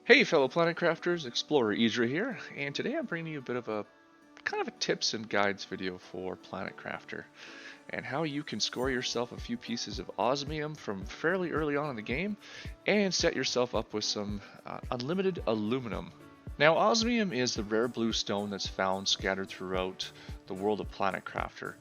Hey fellow planet crafters, Explorer Idra here, and today I'm bringing you a bit of a kind of a tips and guides video for Planet Crafter and how you can score yourself a few pieces of osmium from fairly early on in the game and set yourself up with some unlimited aluminum. Now osmium is the rare blue stone that's found scattered throughout the world of Planet Crafter,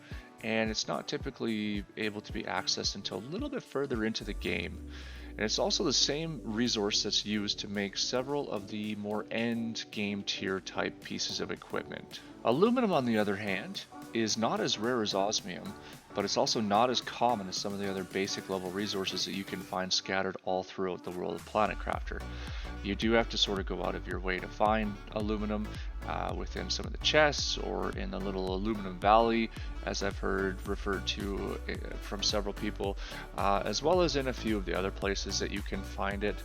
and it's not typically able to be accessed until a little bit further into the game. And it's also the same resource that's used to make several of the more end game tier type pieces of equipment. Aluminum, on the other hand, is not as rare as osmium, but it's also not as common as some of the other basic level resources that you can find scattered all throughout the world of Planet Crafter. You do have to sort of go out of your way to find aluminum within some of the chests or in the little aluminum valley, as I've heard referred to from several people, as well as in a few of the other places that you can find it.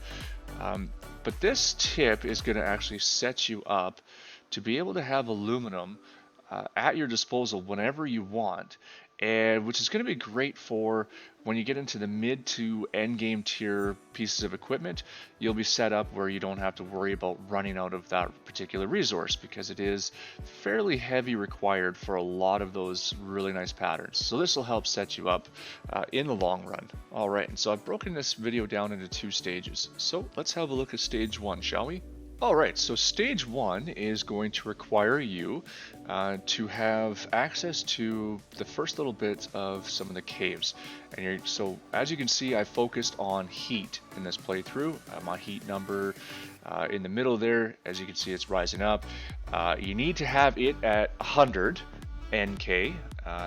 But this tip is going to actually set you up to be able to have aluminum at your disposal whenever you want, and which is going to be great for when you get into the mid to end game tier pieces of equipment. You'll be set up where you don't have to worry about running out of that particular resource, because it is fairly heavy required for a lot of those really nice patterns. So this will help set you up in the long run. All right, and so I've broken this video down into two stages. So let's have a look at stage one, shall we? Alright, so stage one is going to require you to have access to the first little bit of some of the caves. And so as you can see, I focused on heat in this playthrough. My heat number in the middle there, as you can see, it's rising up. You need to have it at 100 NK,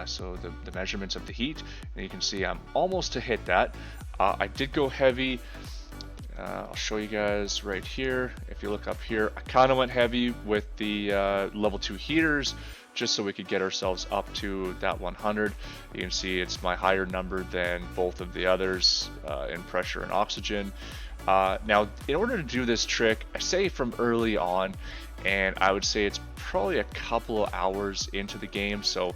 so the measurements of the heat. And you can see I'm almost to hit that. I did go heavy. I'll show you guys right here. If you look up here, I kind of went heavy with the level 2 heaters just so we could get ourselves up to that 100. You can see it's my higher number than both of the others in pressure and oxygen. Now, in order to do this trick, I say from early on, and I would say it's probably a couple of hours into the game. So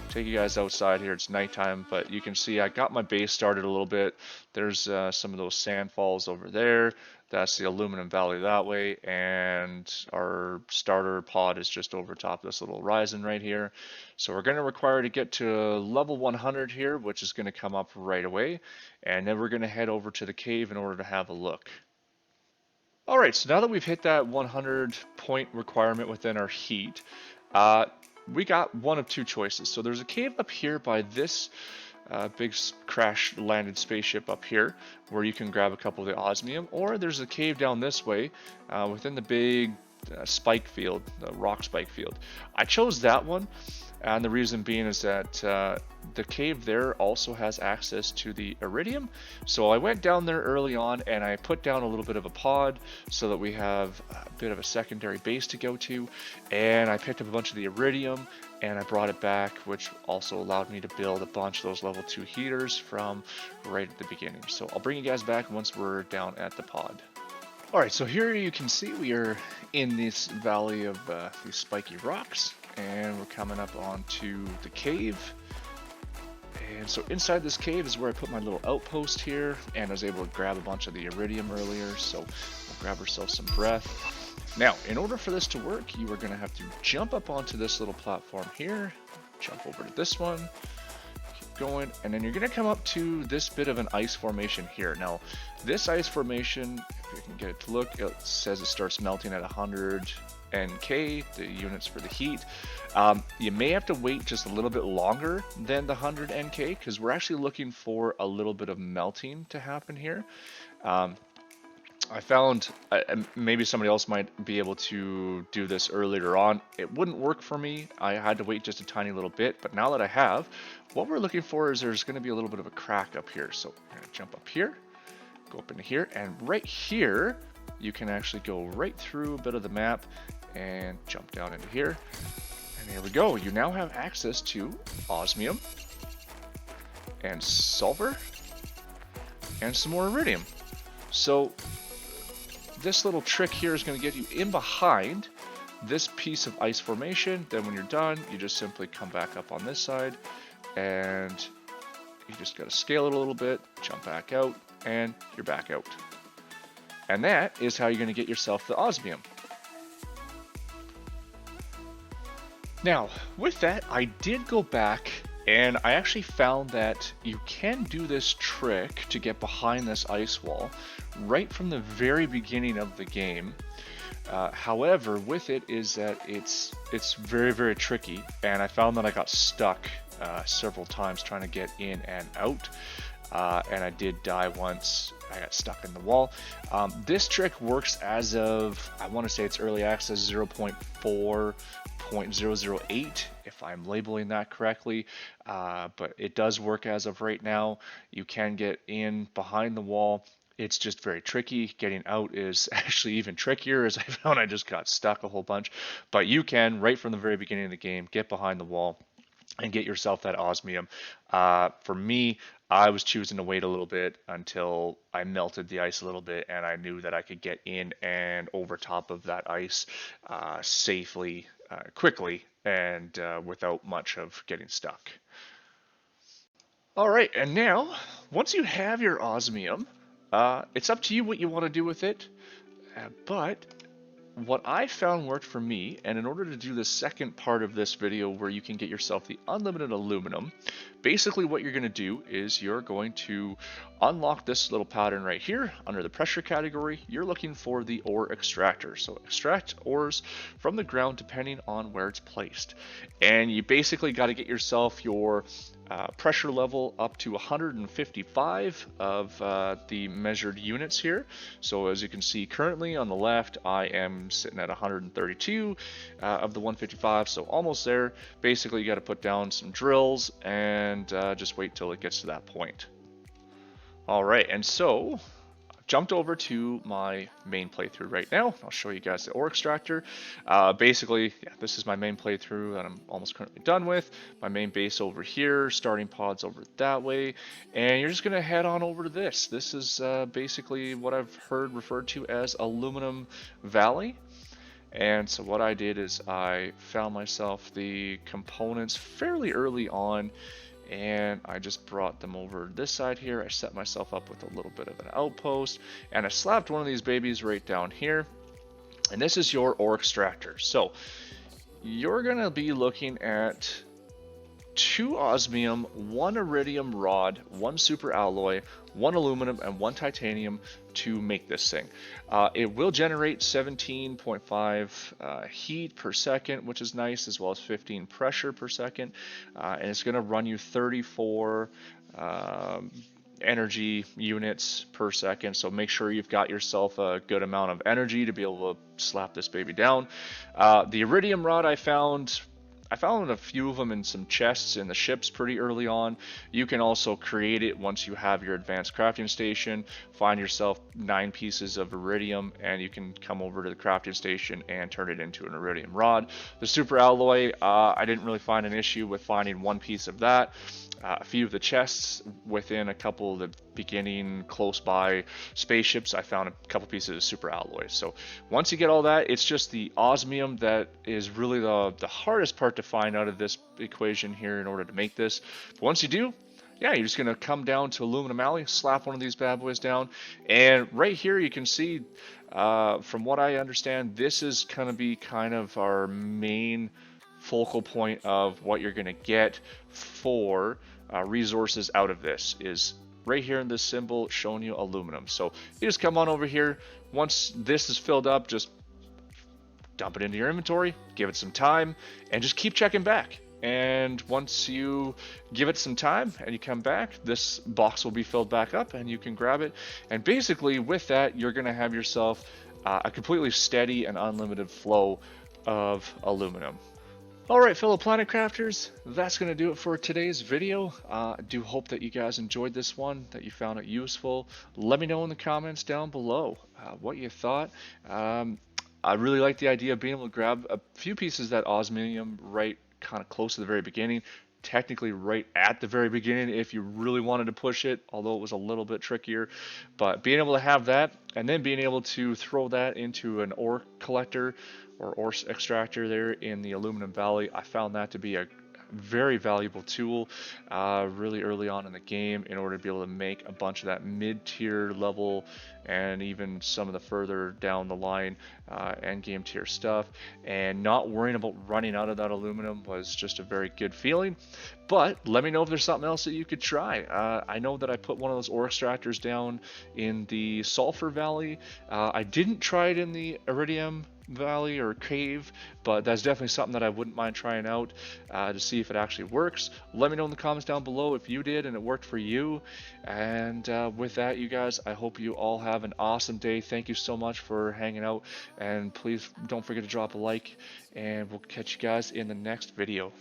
take you guys outside here. It's nighttime, but you can see I got my base started a little bit. There's some of those sand falls over there. That's the aluminum valley that way, and our starter pod is just over top of this little horizon right here. So we're going to require to get to level 100 here, which is going to come up right away, and then we're going to head over to the cave in order to have a look. Alright, so now that we've hit that 100 point requirement within our heat, we got one of two choices. So there's a cave up here by this big crash landed spaceship up here where you can grab a couple of the osmium, or there's a cave down this way within the big spike field, the rock spike field. I chose that one, and the reason being is that the cave there also has access to the iridium. So I went down there early on and I put down a little bit of a pod so that we have a bit of a secondary base to go to, and I picked up a bunch of the iridium and I brought it back, which also allowed me to build a bunch of those level 2 heaters from right at the beginning. So I'll bring you guys back once we're down at the pod. Alright, so here you can see we are in this valley of these spiky rocks, and we're coming up onto the cave. And so inside this cave is where I put my little outpost here, and I was able to grab a bunch of the iridium earlier, so we'll grab ourselves some breath. Now, in order for this to work, you are going to have to jump up onto this little platform here, jump over to this one, keep going, and then you're going to come up to this bit of an ice formation here. Now, this ice formation, if you can get it to look, it says it starts melting at 100 NK, the units for the heat. You may have to wait just a little bit longer than the 100 NK, because we're actually looking for a little bit of melting to happen here. I found maybe somebody else might be able to do this earlier on. It wouldn't work for me. I had to wait just a tiny little bit, but now that I have, what we're looking for is there's going to be a little bit of a crack up here. So I'm going to jump up here, go up into here, and right here, you can actually go right through a bit of the map and jump down into here. And there we go. You now have access to osmium and sulfur and some more iridium. So this little trick here is going to get you in behind this piece of ice formation. Then when you're done, you just simply come back up on this side, and you just got to scale it a little bit, jump back out, and you're back out. And that is how you're going to get yourself the osmium. Now, with that, I did go back and I actually found that you can do this trick to get behind this ice wall right from the very beginning of the game. However, with it is that it's very, very tricky, and I found that I got stuck several times trying to get in and out, and I did die once. I got stuck in the wall. This trick works as of, I want to say it's early access 0.4.008, if I'm labeling that correctly, but it does work as of right now. You can get in behind the wall. It's just very tricky. Getting out is actually even trickier, as I found I just got stuck a whole bunch. But you can, right from the very beginning of the game, get behind the wall and get yourself that osmium. For me, I was choosing to wait a little bit until I melted the ice a little bit and I knew that I could get in and over top of that ice safely, quickly, and without much of getting stuck. All right, and now, once you have your osmium, it's up to you what you want to do with it, but what I found worked for me, and in order to do the second part of this video where you can get yourself the unlimited aluminum, basically what you're going to do is you're going to unlock this little pattern right here under the pressure category. You're looking for the ore extractor. So extract ores from the ground depending on where it's placed. And you basically got to get yourself your pressure level up to 155 of the measured units here. So as you can see currently on the left, I am sitting at 132 of the 155, so almost there. Basically you got to put down some drills and just wait till it gets to that point. All right, and so jumped over to my main playthrough right now. I'll show you guys the ore extractor. Basically, yeah, this is my main playthrough that I'm almost currently done with. My main base over here, starting pods over that way, and you're just gonna head on over to this. This is basically what I've heard referred to as Aluminum Valley. And so what I did is I found myself the components fairly early on, and I just brought them over this side here. I set myself up with a little bit of an outpost, and I slapped one of these babies right down here. And this is your ore extractor. So you're gonna be looking at 2 osmium, 1 iridium rod, 1 super alloy, 1 aluminum, and 1 titanium to make this thing. It will generate 17.5 heat per second, which is nice, as well as 15 pressure per second, and it's going to run you 34 energy units per second. So make sure you've got yourself a good amount of energy to be able to slap this baby down. The iridium rod I found a few of them in some chests in the ships pretty early on. You can also create it once you have your advanced crafting station. Find yourself 9 pieces of iridium and you can come over to the crafting station and turn it into an iridium rod. The super alloy, I didn't really find an issue with finding 1 piece of that. A few of the chests within a couple of the beginning close by spaceships, I found a couple pieces of super alloys. So once you get all that, it's just the osmium that is really the hardest part to find out of this equation here in order to make this. But once you do, yeah, you're just going to come down to Aluminum Alley, slap one of these bad boys down, and right here you can see, from what I understand, this is going to be kind of our main focal point of what you're going to get for resources out of this. Is right here in this symbol showing you aluminum. So you just come on over here. Once this is filled up, just dump it into your inventory, give it some time, and just keep checking back. And once you give it some time and you come back, this box will be filled back up and you can grab it. And basically with that, you're going to have yourself a completely steady and unlimited flow of aluminum. Alright, fellow planet crafters, that's going to do it for today's video. I do hope that you guys enjoyed this one, that you found it useful. Let me know in the comments down below what you thought. I really like the idea of being able to grab a few pieces of that osmium right kind of close to the very beginning. Technically right at the very beginning if you really wanted to push it, although it was a little bit trickier. But being able to have that and then being able to throw that into an ore collector or ore extractor there in the Aluminum Valley, I found that to be a very valuable tool really early on in the game in order to be able to make a bunch of that mid-tier level and even some of the further down the line end game tier stuff. And not worrying about running out of that aluminum was just a very good feeling. But let me know if there's something else that you could try. I know that I put one of those ore extractors down in the Sulphur Valley. I didn't try it in the Iridium Valley or Cave, but that's definitely something that I wouldn't mind trying out to see if it actually works. Let me know in the comments down below if you did and it worked for you. And with that, you guys, I hope you all have an awesome day. Thank you so much for hanging out, and please don't forget to drop a like, and we'll catch you guys in the next video.